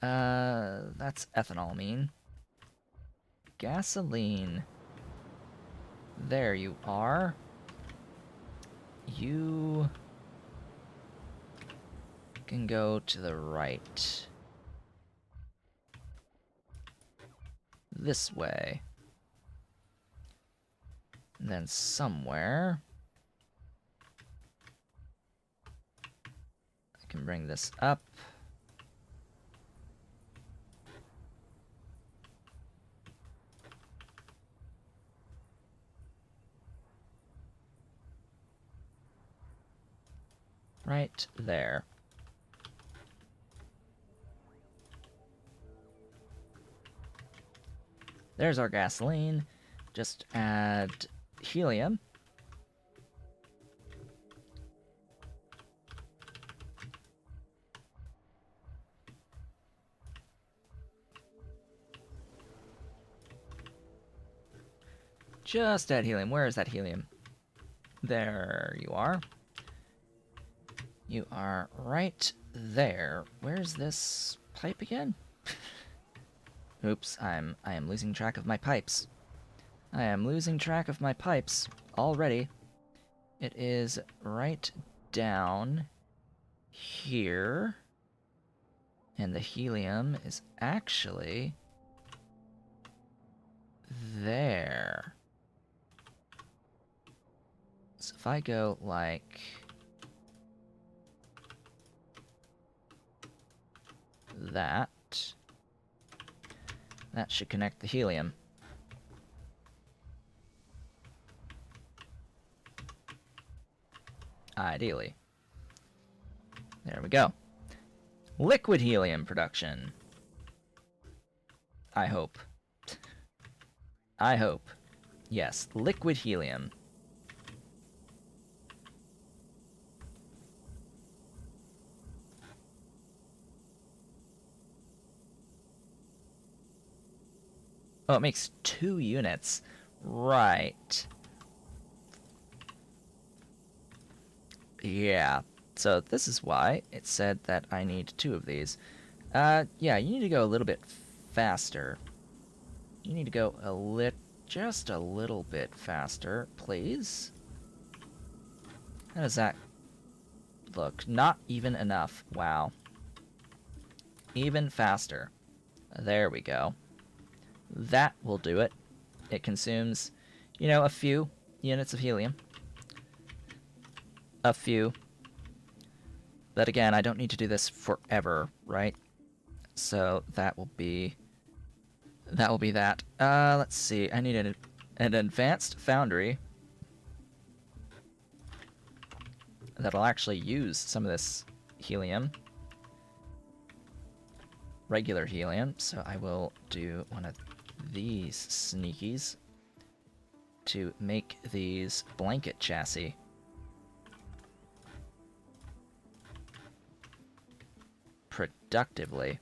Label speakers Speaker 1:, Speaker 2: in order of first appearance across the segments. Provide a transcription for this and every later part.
Speaker 1: That's ethanol. Gasoline. There you are. You can go to the right. This way. And then somewhere I can bring this up. Right there. There's our gasoline. Just add helium. Just add helium. Where is that helium? There you are. You are right there. Where's this pipe again? Oops, I am losing track of my pipes. I am losing track of my pipes already. It is right down here. And the helium is actually there. So if I go like that, that should connect the helium. Ideally. There we go. Liquid helium production. I hope. I hope. Yes, liquid helium. Oh, it makes 2 units. Right. Yeah. So this is why it said that I need 2 of these. Yeah, you need to go a little bit faster. You need to go just a little bit faster, please. How does that look? Not even enough. Wow. Even faster. There we go. That will do it. It consumes, you know, a few units of helium. A few. But again, I don't need to do this forever, right? So that will be that. Let's see. I need an advanced foundry that'll actually use some of this helium. Regular helium. So I will do one of these sneakies to make these blanket chassis. Productively.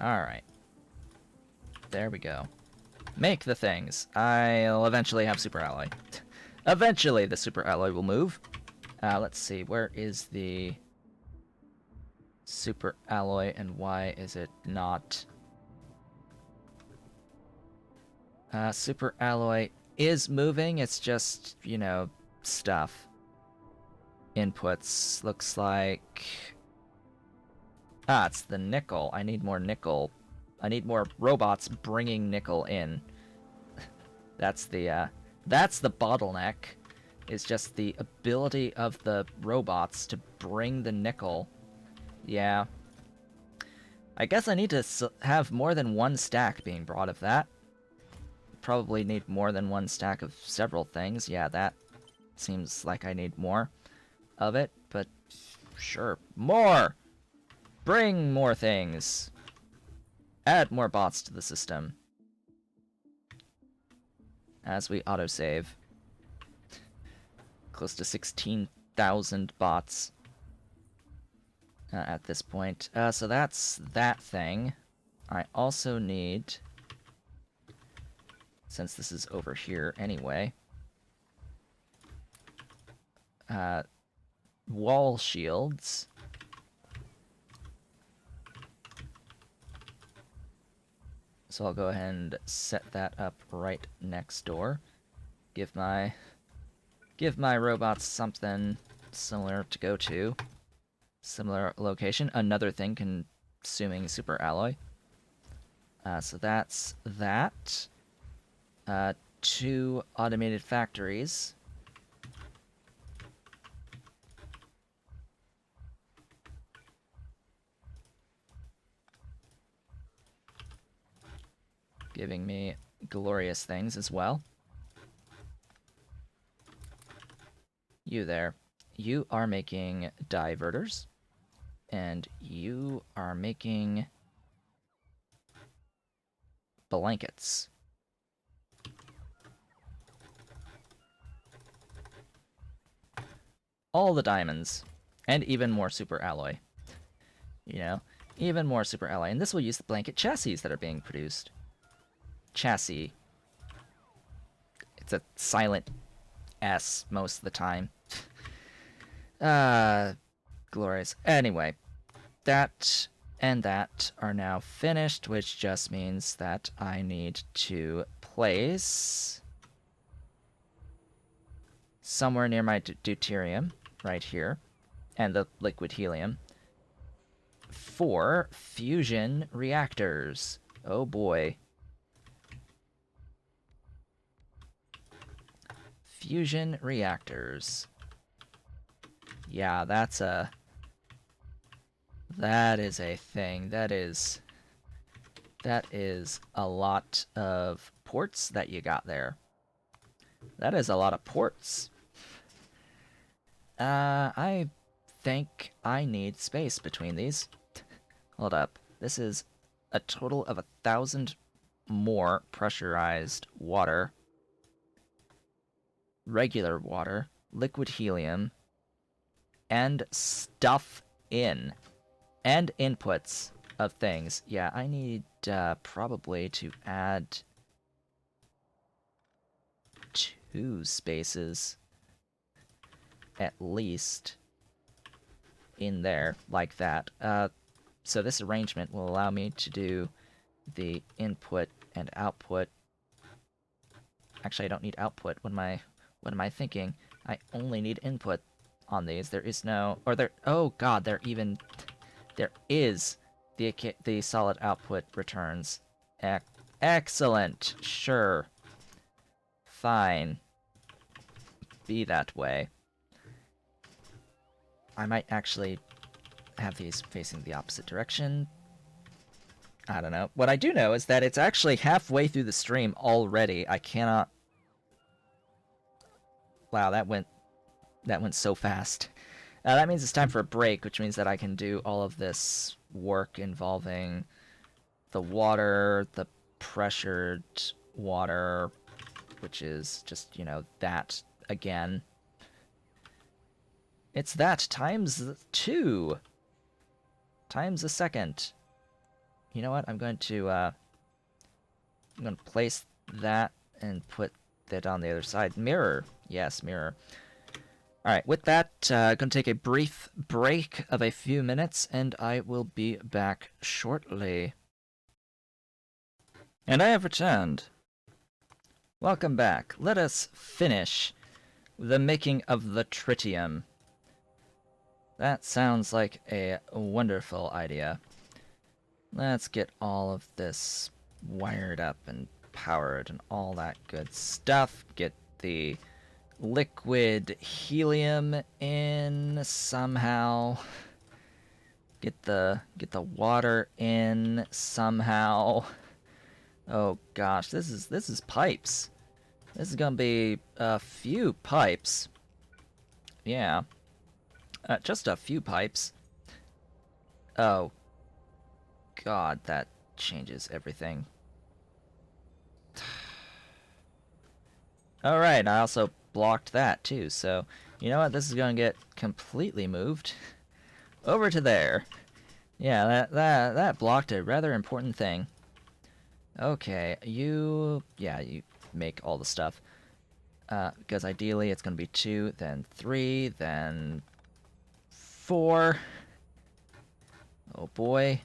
Speaker 1: Alright. There we go. Make the things. I'll eventually have super alloy. Eventually the super alloy will move. Let's see, where is the super alloy and why is it not? Super alloy is moving, it's just, you know, stuff. Inputs, looks like... Ah, it's the nickel. I need more nickel. I need more robots bringing nickel in. That's the bottleneck. Is just the ability of the robots to bring the nickel. Yeah. I guess I need to have more than one stack being brought of that. Probably need more than one stack of several things. Yeah, that seems like I need more of it, but sure. More! Bring more things. Add more bots to the system. As we autosave. Close to 16,000 bots at this point. So that's that thing. I also need, since this is over here anyway, wall shields. So I'll go ahead and set that up right next door. Give my robots something similar to go to. Similar location. Another thing consuming super alloy. So that's that. 2 automated factories. Giving me glorious things as well. You there. You are making diverters. And you are making blankets. All the diamonds. And even more super alloy. You know, even more super alloy. And this will use the blanket chassis that are being produced. Chassis. It's a silent S most of the time. Glorious. Anyway, that and that are now finished, which just means that I need to place somewhere near my deuterium, right here, and the liquid helium, 4 fusion reactors. Oh boy. Fusion reactors. Yeah, that is a thing. That is a lot of ports that you got there. That is a lot of ports. I think I need space between these. Hold up. This is a total of 1,000 more pressurized water, regular water, liquid helium, and stuff in. And inputs of things. Yeah, I need probably to add 2 spaces at least in there, like that. So this arrangement will allow me to do the input and output. Actually, I don't need output. What am I thinking? I only need input on these. There is no... Or there... Oh, God, there is the solid output returns. Excellent. Sure. Fine. Be that way. I might actually have these facing the opposite direction. I don't know. What I do know is that it's actually halfway through the stream already. I cannot... Wow, that went so fast. That means it's time for a break, which means that I can do all of this work involving the water, the pressured water, which is just, you know, that again. It's that times 2. Times a second. You know what? I'm going to place that and put that on the other side. Mirror. Yes, mirror. Alright, with that, going to take a brief break of a few minutes, and I will be back shortly. And I have returned. Welcome back. Let us finish the making of the tritium. That sounds like a wonderful idea. Let's get all of this wired up and powered and all that good stuff. Get the liquid helium in somehow. Get the water in somehow. Oh gosh, this is pipes. This is gonna be a few pipes. Yeah. Just a few pipes. Oh. God, that changes everything. Alright, I also blocked that too, so you know what? This is gonna get completely moved over to there. Yeah, that blocked a rather important thing. Okay, you make all the stuff. Because ideally it's gonna be 2, then 3, then 4. Oh boy.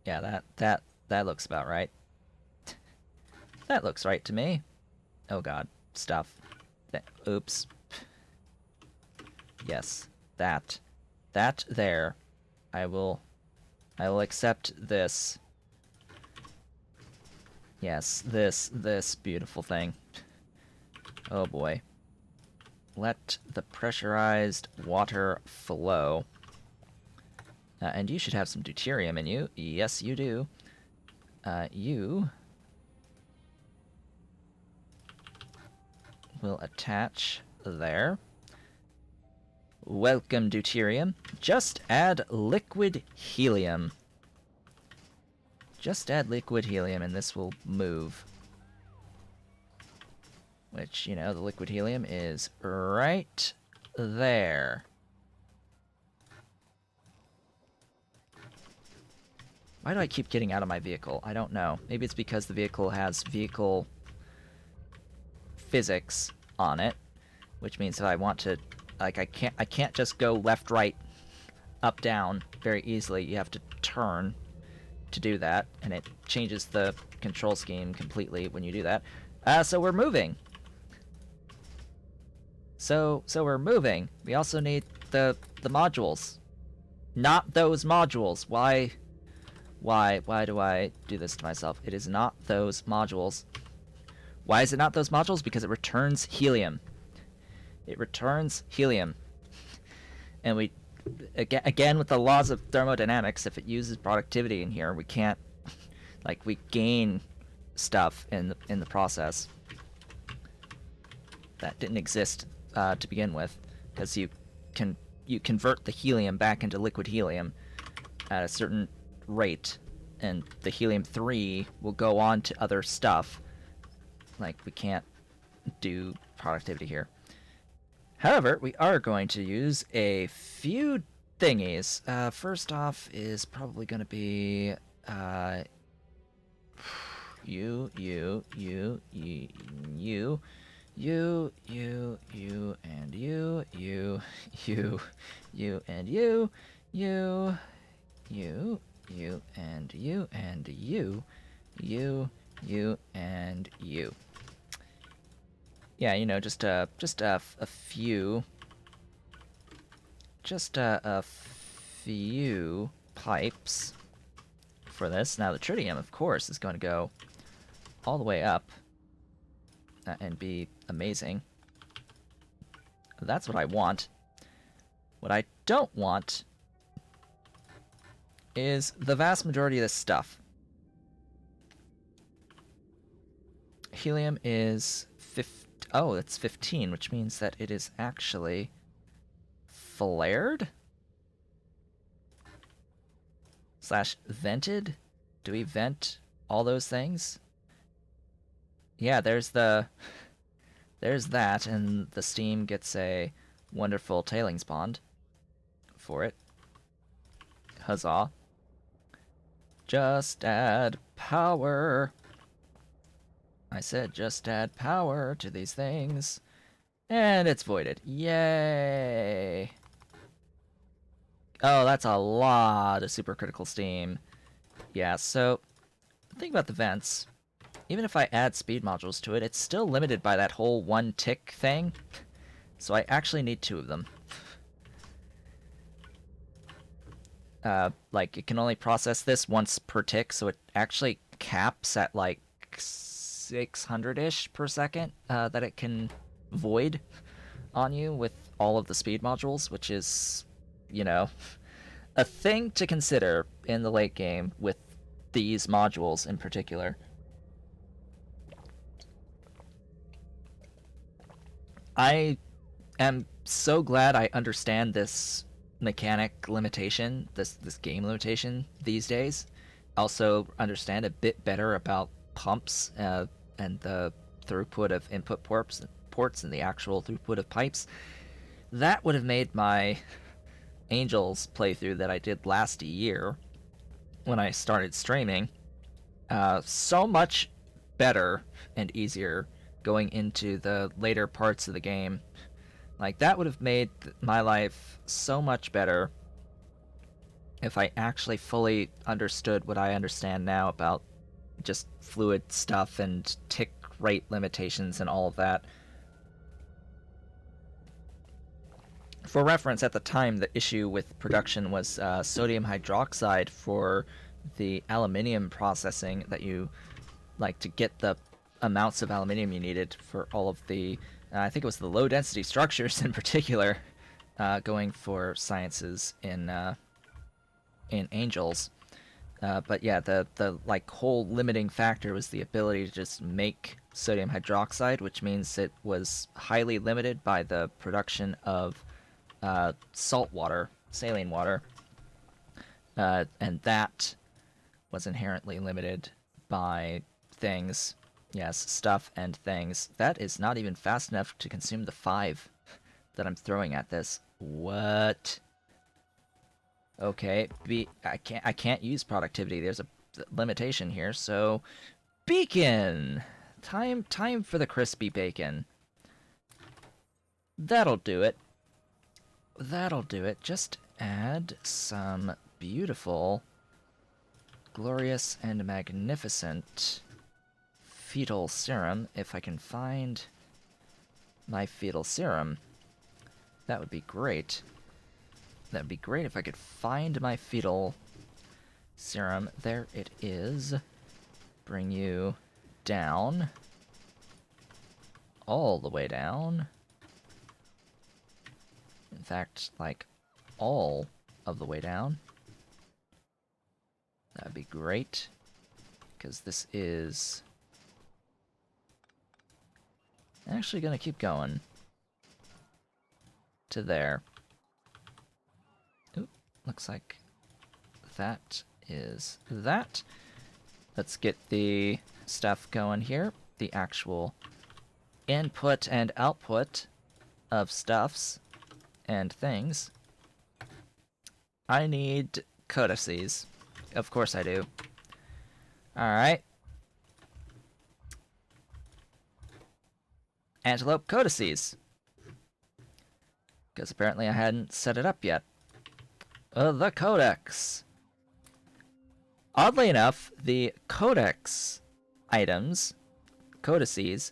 Speaker 1: Yeah, that looks about right. That looks right to me. Oh god, stuff. Oops. Yes, that there. I will accept this. Yes, this beautiful thing. Oh boy. Let the pressurized water flow. And you should have some deuterium in you. Yes, you do. You will attach there. Welcome, deuterium. Just add liquid helium. Just add liquid helium and this will move. Which, you know, the liquid helium is right there. Why do I keep getting out of my vehicle? I don't know. Maybe it's because the vehicle has vehicle physics on it, which means that I want to, like, I can't just go left, right, up, down very easily. You have to turn to do that, and it changes the control scheme completely when you do that. So we're moving. So we're moving. We also need the modules. Not those modules. Why do I do this to myself? It is not those modules. Why is it not those modules? Because it returns helium. It returns helium. And we, again with the laws of thermodynamics, if it uses productivity in here, we can't, like, we gain stuff in the process. That didn't exist to begin with, because you convert the helium back into liquid helium at a certain rate, and the helium-3 will go on to other stuff. Like, we can't do productivity here. However, we are going to use a few thingies. First off is probably going to be you, and you, and you. Yeah, you know, just a few pipes for this. Now the tritium, of course, is going to go all the way up and be amazing. That's what I want. What I don't want is the vast majority of this stuff. Helium is oh, it's 15, which means that it is actually flared? / vented? Do we vent all those things? Yeah, there's that, and the steam gets a wonderful tailings pond for it. Huzzah. Just add power. I said just add power to these things. And it's voided. Yay! Oh, that's a lot of supercritical steam. Yeah, so the thing about the vents, even if I add speed modules to it, it's still limited by that whole 1 tick thing. So I actually need 2 of them. Like, it can only process this once per tick, so it actually caps at like 600-ish per second that it can void on you with all of the speed modules, which is, you know, a thing to consider in the late game with these modules in particular. I am so glad I understand this mechanic limitation, this game limitation these days. Also understand a bit better about pumps and the throughput of input ports and the actual throughput of pipes. That would have made my Angels playthrough that I did last year when I started streaming so much better and easier going into the later parts of the game Like, that would have made my life so much better if I actually fully understood what I understand now about just fluid stuff and tick rate limitations and all of that. For reference, at the time, the issue with production was sodium hydroxide for the aluminium processing that you like to get the amounts of aluminium you needed for all of the I think it was the low density structures in particular, going for sciences in Angels. But yeah, the like whole limiting factor was the ability to just make sodium hydroxide, which means it was highly limited by the production of salt water, saline water, and that was inherently limited by things. Yes, stuff and things. That is not even fast enough to consume the 5 that I'm throwing at this. What? Okay, I can't use productivity. There's a limitation here. So, beacon. Time for the crispy bacon. That'll do it. That'll do it. Just add some beautiful, glorious, and magnificent fetal serum. If I can find my fetal serum, that would be great. That'd be great if I could find my fetal serum. There it is. Bring you down. All the way down. In fact, like, all of the way down. That'd be great. Because this is actually gonna keep going to there. Oop, looks like that is that. Let's get the stuff going here. The actual input and output of stuffs and things. I need codices. Of course I do. Alright. Antelope codices. Because apparently I hadn't set it up yet. The codex. Oddly enough, the codex items, codices,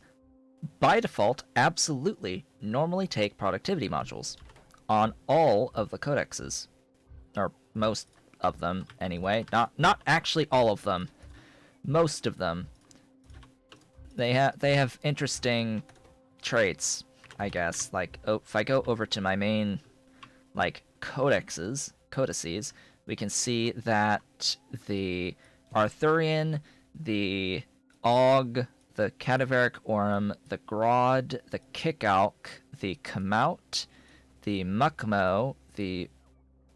Speaker 1: by default, absolutely normally take productivity modules on all of the codexes. Or most of them, anyway. Not actually all of them. Most of them. They have interesting traits, I guess. Like, if I go over to my main, like, codices, we can see that the Arthurian, the Og, the Cadaveric Aurum, the Grod, the Kickalk, the Kamout, the Muckmo, the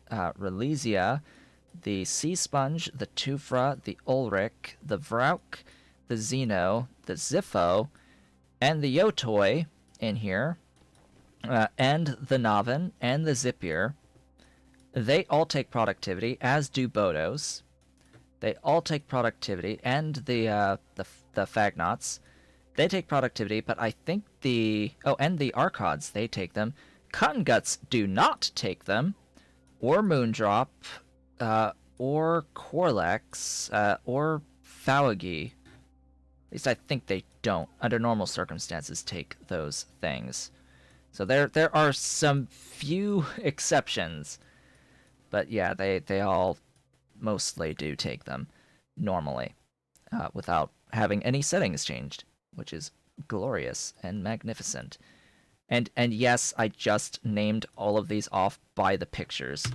Speaker 1: Relesia, the Sea Sponge, the Tufra, the Ulrich, the Vrauk, the Zeno, the Ziffo, and the Yotoi in here, and the Navin, and the Zipir. They all take productivity, as do Bodos. They all take productivity, and the Fagnots. They take productivity, but I think and the Archods, they take them. Cotton Guts do not take them, or Moondrop, or Corlex, or Faugi. At least I think they don't, under normal circumstances, take those things. So there are some few exceptions. But yeah, they all mostly do take them normally, without having any settings changed, which is glorious and magnificent. And yes, I just named all of these off by the pictures.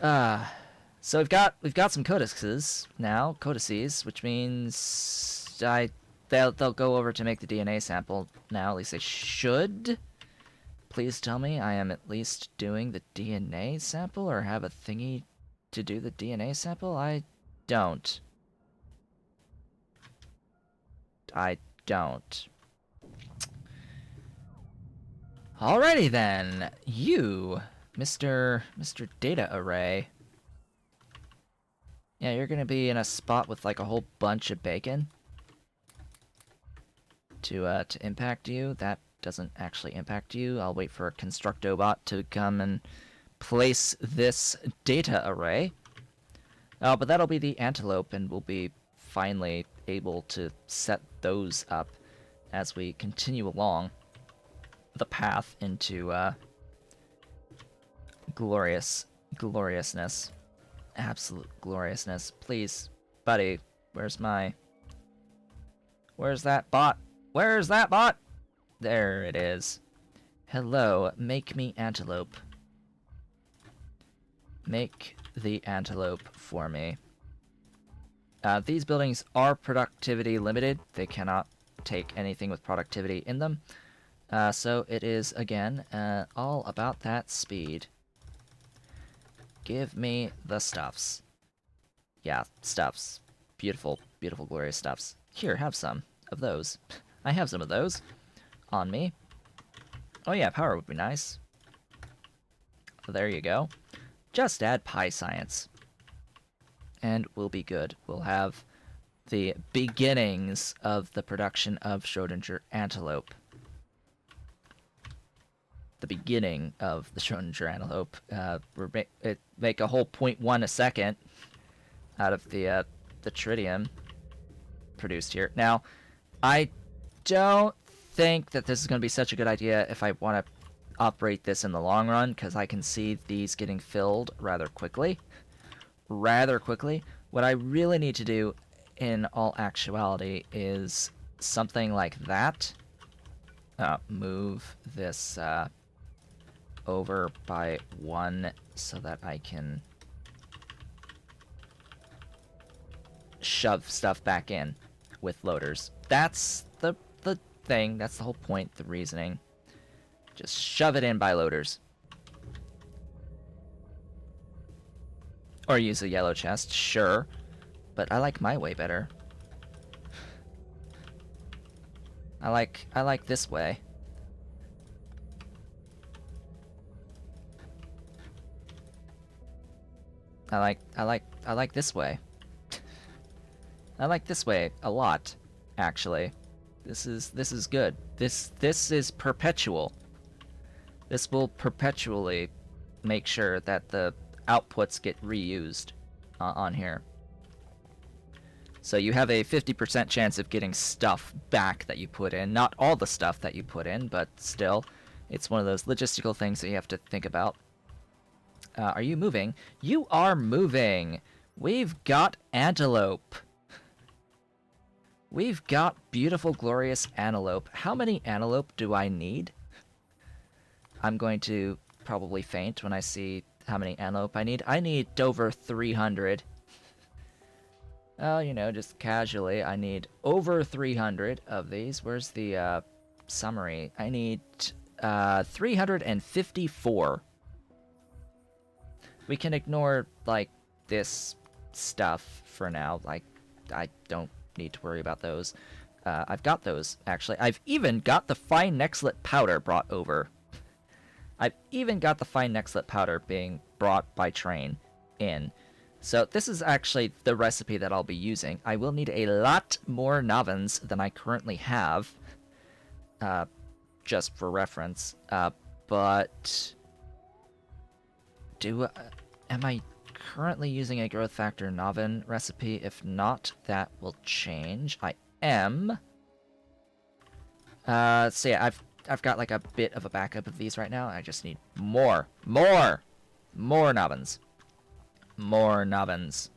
Speaker 1: So we've got some codices now, which means they'll go over to make the DNA sample now. At least they should. Please tell me I am at least doing the DNA sample, or have a thingy to do the DNA sample. I don't. Alrighty then, you, Mr. Data Array. Yeah, you're gonna be in a spot with like a whole bunch of bacon to impact you. doesn't actually impact you. I'll wait for a Constructobot to come and place this data array. Oh, but that'll be the Antelope, and we'll be finally able to set those up as we continue along the path into gloriousness. Absolute gloriousness. Please, buddy, where's that bot? Where's that bot? There it is. Hello, make me Antelope. Make the Antelope for me. These buildings are productivity limited. They cannot take anything with productivity in them. So it is, again, all about that speed. Give me the stuffs. Yeah, stuffs. Beautiful, beautiful, glorious stuffs. Here, have some of those. I have some of those on me. Oh yeah, power would be nice. There you go. Just add pi science. And we'll be good. We'll have the beginnings of the production of Schrodinger Antelope. The beginning of the Schrodinger Antelope. Make a whole 0.1 a second out of the tritium produced here. Now, I don't think that this is going to be such a good idea if I want to operate this in the long run, because I can see these getting filled rather quickly. What I really need to do in all actuality is something like that. Move this over by 1 so that I can shove stuff back in with loaders. That's the thing. That's the whole point, the reasoning. Just shove it in by loaders. Or use a yellow chest, sure. But I like my way better. I like this way. I like this way. I like this way a lot, actually. This is good. This is perpetual. This will perpetually make sure that the outputs get reused on here. So you have a 50% chance of getting stuff back that you put in. Not all the stuff that you put in, but still, it's one of those logistical things that you have to think about. Are you moving? You are moving! We've got Antelope. We've got beautiful, glorious Antelope. How many Antelope do I need? I'm going to probably faint when I see how many Antelope I need. I need over 300. You know, just casually, I need over 300 of these. Where's the summary? I need 354. We can ignore, like, this stuff for now. Like, I don't need to worry about those. I've got those, actually. I've even got the fine nexlet powder brought over. I've even got the fine nexlet powder being brought by train in. So this is actually the recipe that I'll be using. I will need a lot more novens than I currently have, just for reference. But am I currently using a growth factor noven recipe? If not, that will change. I am. So yeah, I've got like a bit of a backup of these right now. I just need more novens. More novens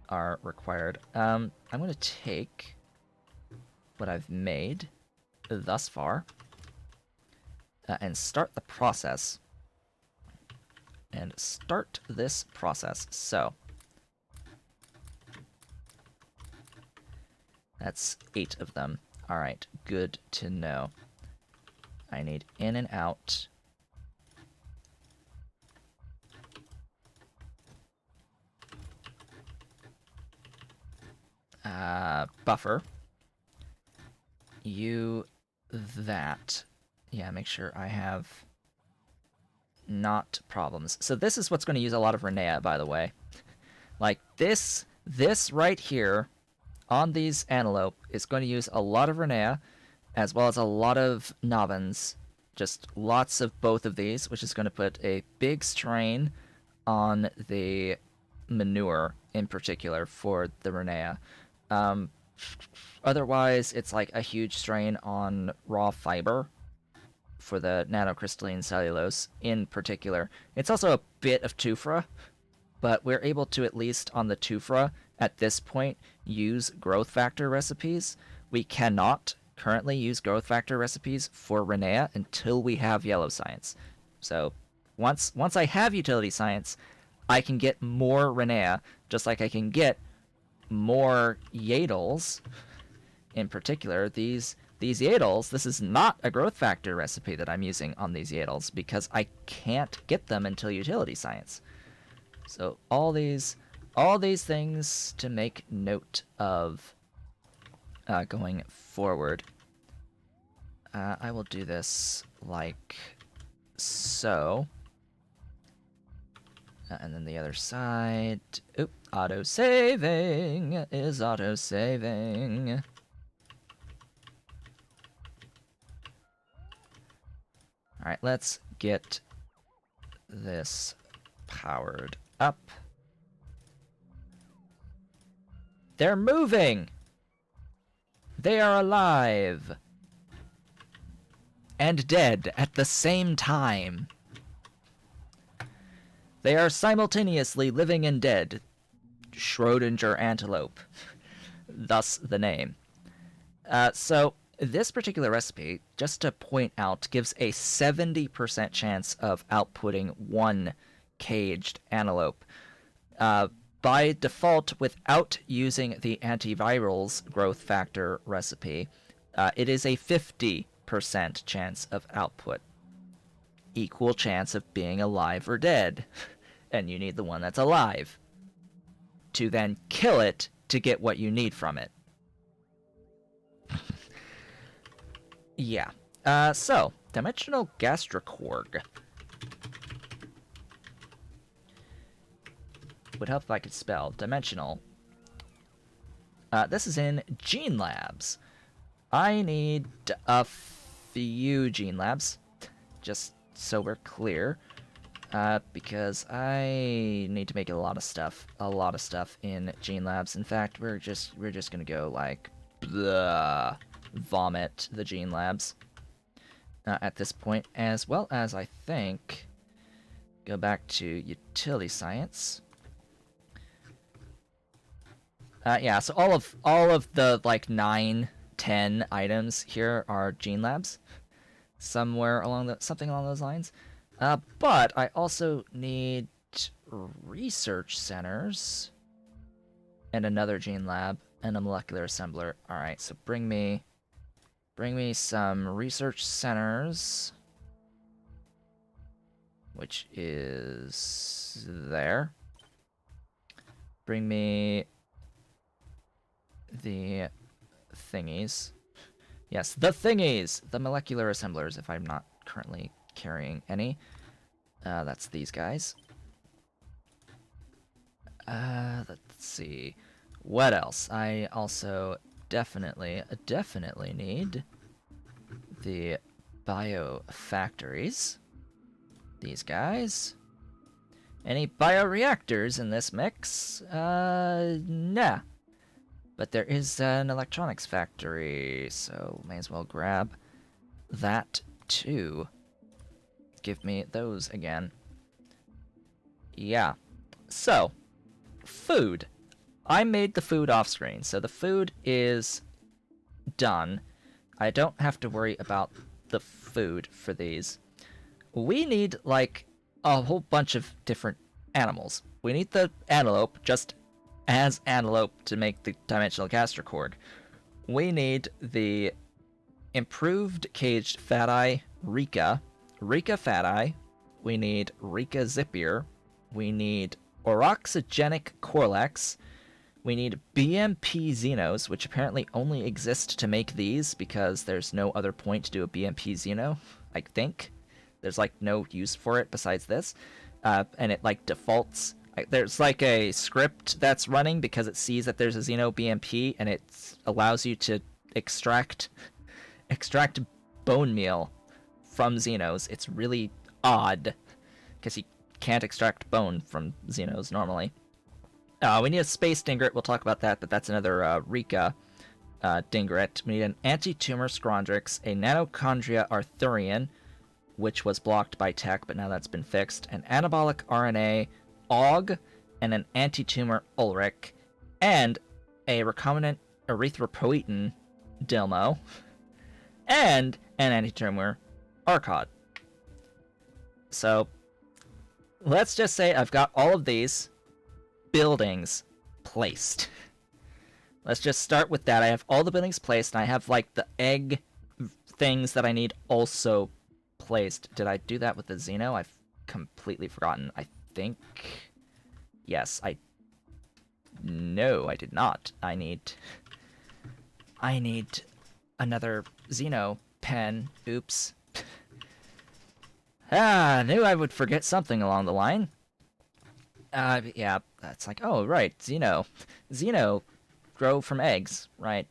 Speaker 1: are required. I'm going to take what I've made thus far and start the process. And start this process. So that's 8 of them. All right, good to know. I need in and out. Buffer. You that. Yeah, make sure I have not problems. So this is what's going to use a lot of Renea, by the way. Like this right here on these Antelope is going to use a lot of Renea. as well as a lot of Navans. Just lots of both of these, which is going to put a big strain on the manure in particular for the Renea. Um, Otherwise, it's like a huge strain on raw fiber for the nanocrystalline cellulose in particular. It's also a bit of Tufra, but we're able to, at least on the Tufra at this point, use growth factor recipes. We cannot currently use growth factor recipes for Renea until we have yellow science. So once I have utility science, I can get more Renea, just like I can get more Yadles. In particular, these Yadles, this is not a growth factor recipe that I'm using on these Yadles because I can't get them until utility science. So all these things to make note of going forward. I will do this like so. And then the other side. Oop, auto-saving is auto-saving. Alright, let's get this powered up. They're moving! They are alive! And dead at the same time. They are simultaneously living and dead. Schrodinger Antelope. Thus the name. So, this particular recipe, just to point out, gives a 70% chance of outputting one caged antelope. By default, without using the antiviral's growth factor recipe, it is a 50% chance of output. Equal chance of being alive or dead. And you need the one that's alive to then kill it to get what you need from it. Yeah. So, Dimensional Gastrocorg. Would help if I could spell dimensional. This is in Gene Labs. I need a few Gene Labs, just so we're clear. Because I need to make a lot of stuff in Gene Labs. In fact, we're just gonna go like blah, vomit the Gene Labs at this point, as well as I think go back to utility science. Yeah, so all of the like 9-10 items here are Gene Labs, something along those lines. But I also need research centers and another gene lab and a molecular assembler. All right, so bring me some research centers, which is there. Bring me the thingies. Yes, the thingies, the molecular assemblers, if I'm not currently carrying any. That's these guys. Let's see. What else? I also definitely need the biofactories. These guys. Any bioreactors in this mix? Nah. But there is an electronics factory, so may as well grab that too. Give me those again. Yeah. So, food. I made the food off screen, so the food is done. I don't have to worry about the food for these. We need, like, a whole bunch of different animals. We need the antelope, just as antelope, to make the dimensional gastrocorg. We need the improved caged fat eye Rika fat eye. We need Rika zippier. We need oroxygenic Corlex. We need BMP Xenos, which apparently only exist to make these because there's no other point to do a BMP Xeno, I think. There's, like, no use for it besides this. And it, like, defaults. There's, like, a script that's running because it sees that there's a Xeno BMP, and it allows you to extract extract bone meal from Xenos. It's really odd, because you can't extract bone from Xenos normally. We need a space dingret. We'll talk about that, but that's another Rika dingret. We need an anti-tumor Scrondrix, a nanochondria Arthurian, which was blocked by tech, but now that's been fixed, an anabolic RNA AUG, and an anti-tumor Ulrich, and a recombinant erythropoietin Dilmo, and an anti-tumor Arcod. So, let's just say I've got all of these buildings placed. Let's just start with that. I have all the buildings placed, and I have, like, the egg things that I need also placed. Did I do that with the Xeno? I've completely forgotten. I think... Yes, No, I did not. I need another Xeno pen. Oops. I knew I would forget something along the line. Yeah, that's like, oh, right, Xeno. Xeno grow from eggs, right?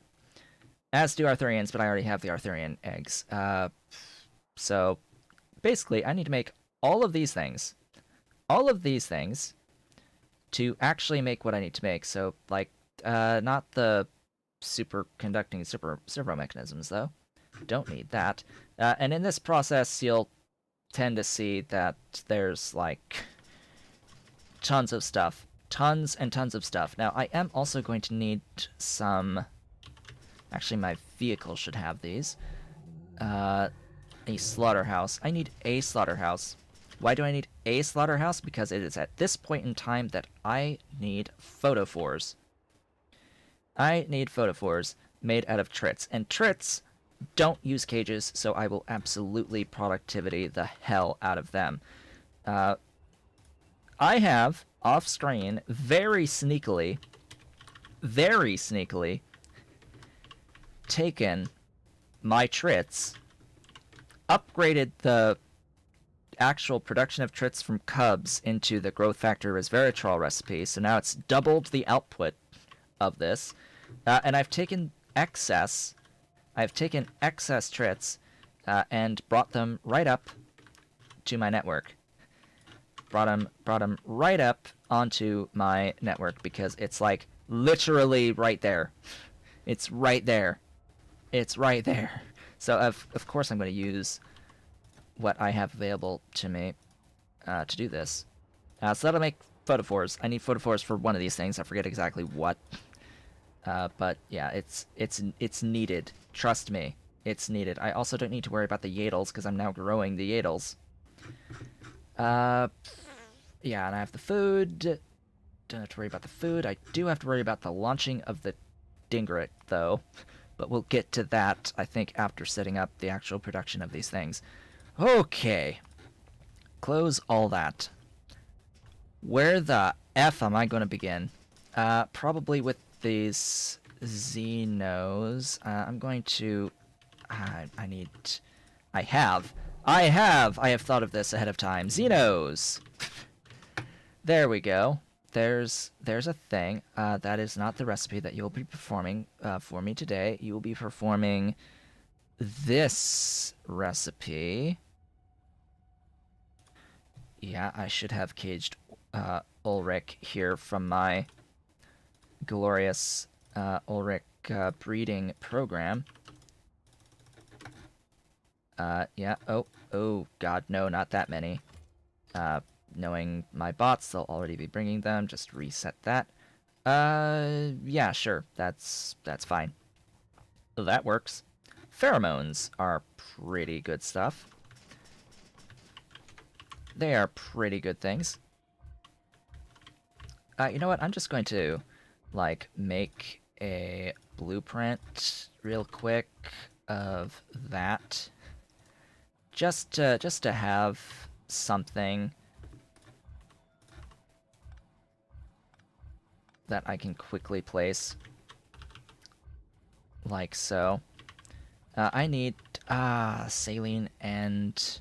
Speaker 1: As do Arthurians, but I already have the Arthurian eggs. So, basically, I need to make all of these things to actually make what I need to make. So, like, not the superconducting servo mechanisms, though. Don't need that. And in this process, you'll tend to see that there's, like, tons of stuff. Tons and tons of stuff. Now, I am also going to need some... Actually, my vehicle should have these. A slaughterhouse. I need a slaughterhouse. Why do I need a slaughterhouse? Because it is at this point in time that I need photophores. I need photophores made out of trits. And trits don't use cages, so I will absolutely productivity the hell out of them. I have, off-screen, very sneakily, taken my trits, upgraded the actual production of trits from cubs into the growth factor resveratrol recipe, so now it's doubled the output of this, and I've taken excess trits and brought them right up to my network. Brought them right up onto my network because it's like literally right there. It's right there. It's right there. So of course I'm going to use what I have available to me to do this. So that'll make photophores. I need photophores for one of these things. I forget exactly what. But yeah, it's needed. Trust me, it's needed. I also don't need to worry about the Yadles because I'm now growing the Yadles. Yeah, and I have the food. Don't have to worry about the food. I do have to worry about the launching of the Dingret, though. But we'll get to that, I think, after setting up the actual production of these things. Okay. Close all that. Where the F am I going to begin? Probably with these Xenos. I'm going to... I have thought of this ahead of time. Xenos! There we go. There's a thing. That is not the recipe that you'll be performing for me today. You will be performing this recipe. Yeah, I should have caged Ulrich here from my glorious Ulrich breeding program. Yeah, oh god, no, not that many. Knowing my bots, they'll already be bringing them. Just reset that. Yeah, sure. That's fine. That works. Pheromones are pretty good stuff. They are pretty good things. You know what? I'm just going to, like, make a blueprint real quick of that. Just to have something that I can quickly place, like so. I need saline and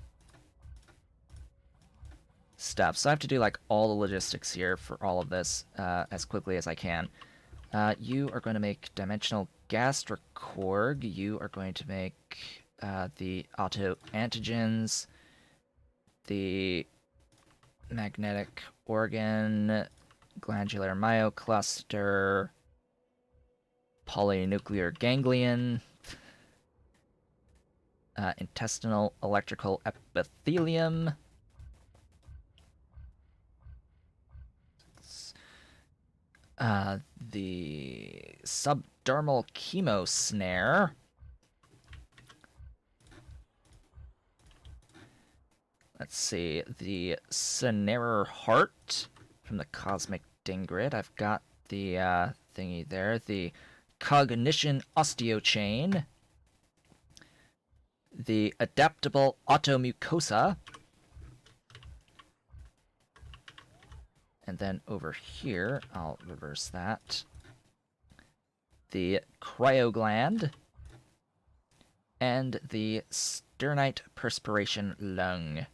Speaker 1: stuff, so I have to do like all the logistics here for all of this as quickly as I can. You are going to make dimensional gastrocorg. You are going to make the autoantigens, the magnetic organ, glandular myocluster, polynuclear ganglion, intestinal electrical epithelium, the subdermal chemo snare, let's see, the Snarer heart from the Cosmic Dingrid. I've got the thingy there. The Cognition osteochain. The Adaptable automucosa. And then over here, I'll reverse that. The Cryogland. And the Sternite perspiration lung.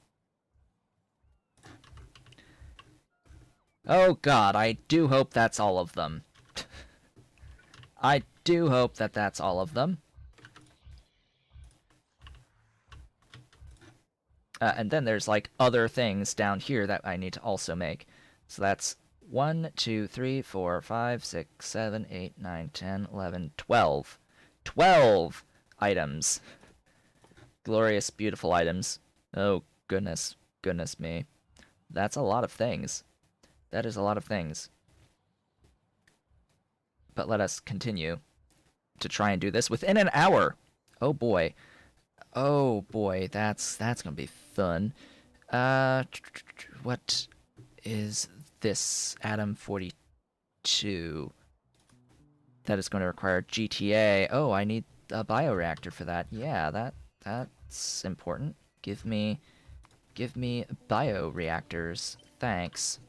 Speaker 1: Oh god, I do hope that's all of them. I do hope that that's all of them. And then there's like other things down here that I need to also make. So that's 1, 2, 3, 4, 5, 6, 7, 8, 9, 10, 11, 12. 12 items. Glorious, beautiful items. Oh, goodness. Goodness me. That's a lot of things. That is a lot of things. But let us continue to try and do this within an hour. Oh boy. Oh boy, that's gonna be fun. What is this Atom 42? That is going to require GTA. Oh, I need a bioreactor for that. Yeah, that's important. Give me bioreactors. Thanks.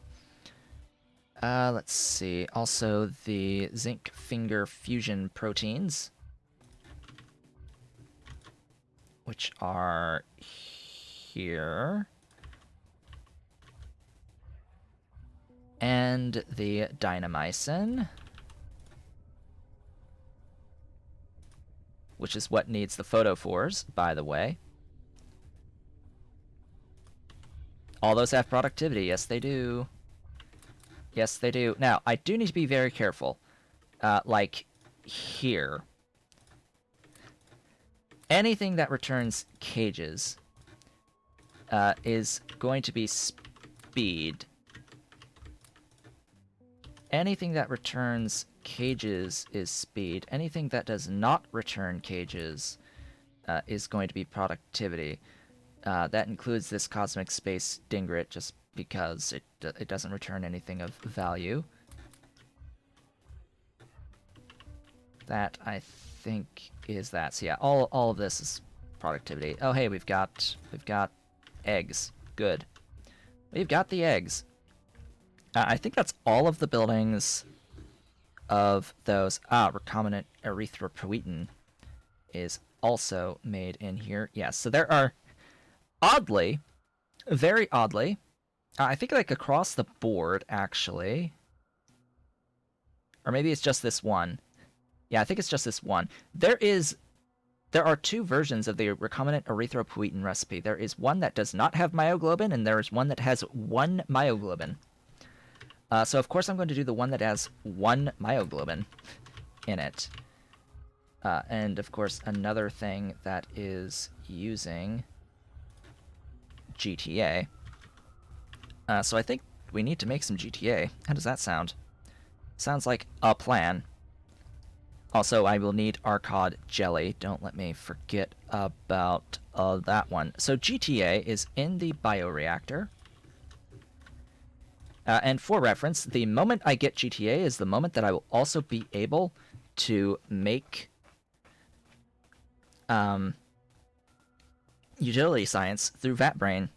Speaker 1: Let's see. Also, the zinc finger fusion proteins, which are here. And the dynamycin, which is what needs the photophores, by the way. All those have productivity. Yes, they do. Yes, they do. Now, I do need to be very careful. Like, here. Anything that returns cages is going to be speed. Anything that returns cages is speed. Anything that does not return cages is going to be productivity. That includes this Cosmic Space Dingrit, just because it doesn't return anything of value. That, I think, is that. So yeah, all of this is productivity. Oh hey, we've got eggs. Good. We've got the eggs. I think that's all of the buildings of those. Recombinant erythropoietin is also made in here. Yes, so there are, oddly, very oddly, I think like across the board, actually. Or maybe it's just this one. Yeah, I think it's just this one. There are two versions of the recombinant erythropoietin recipe. There is one that does not have myoglobin, and there is one that has 1 myoglobin. So of course I'm going to do the one that has 1 myoglobin in it. And of course another thing that is using GTA. So I think we need to make some GTA. How does that sound? Sounds like a plan. Also, I will need Arcod jelly. Don't let me forget about that one. So GTA is in the bioreactor. And for reference, the moment I get GTA is the moment that I will also be able to make utility science through VatBrain.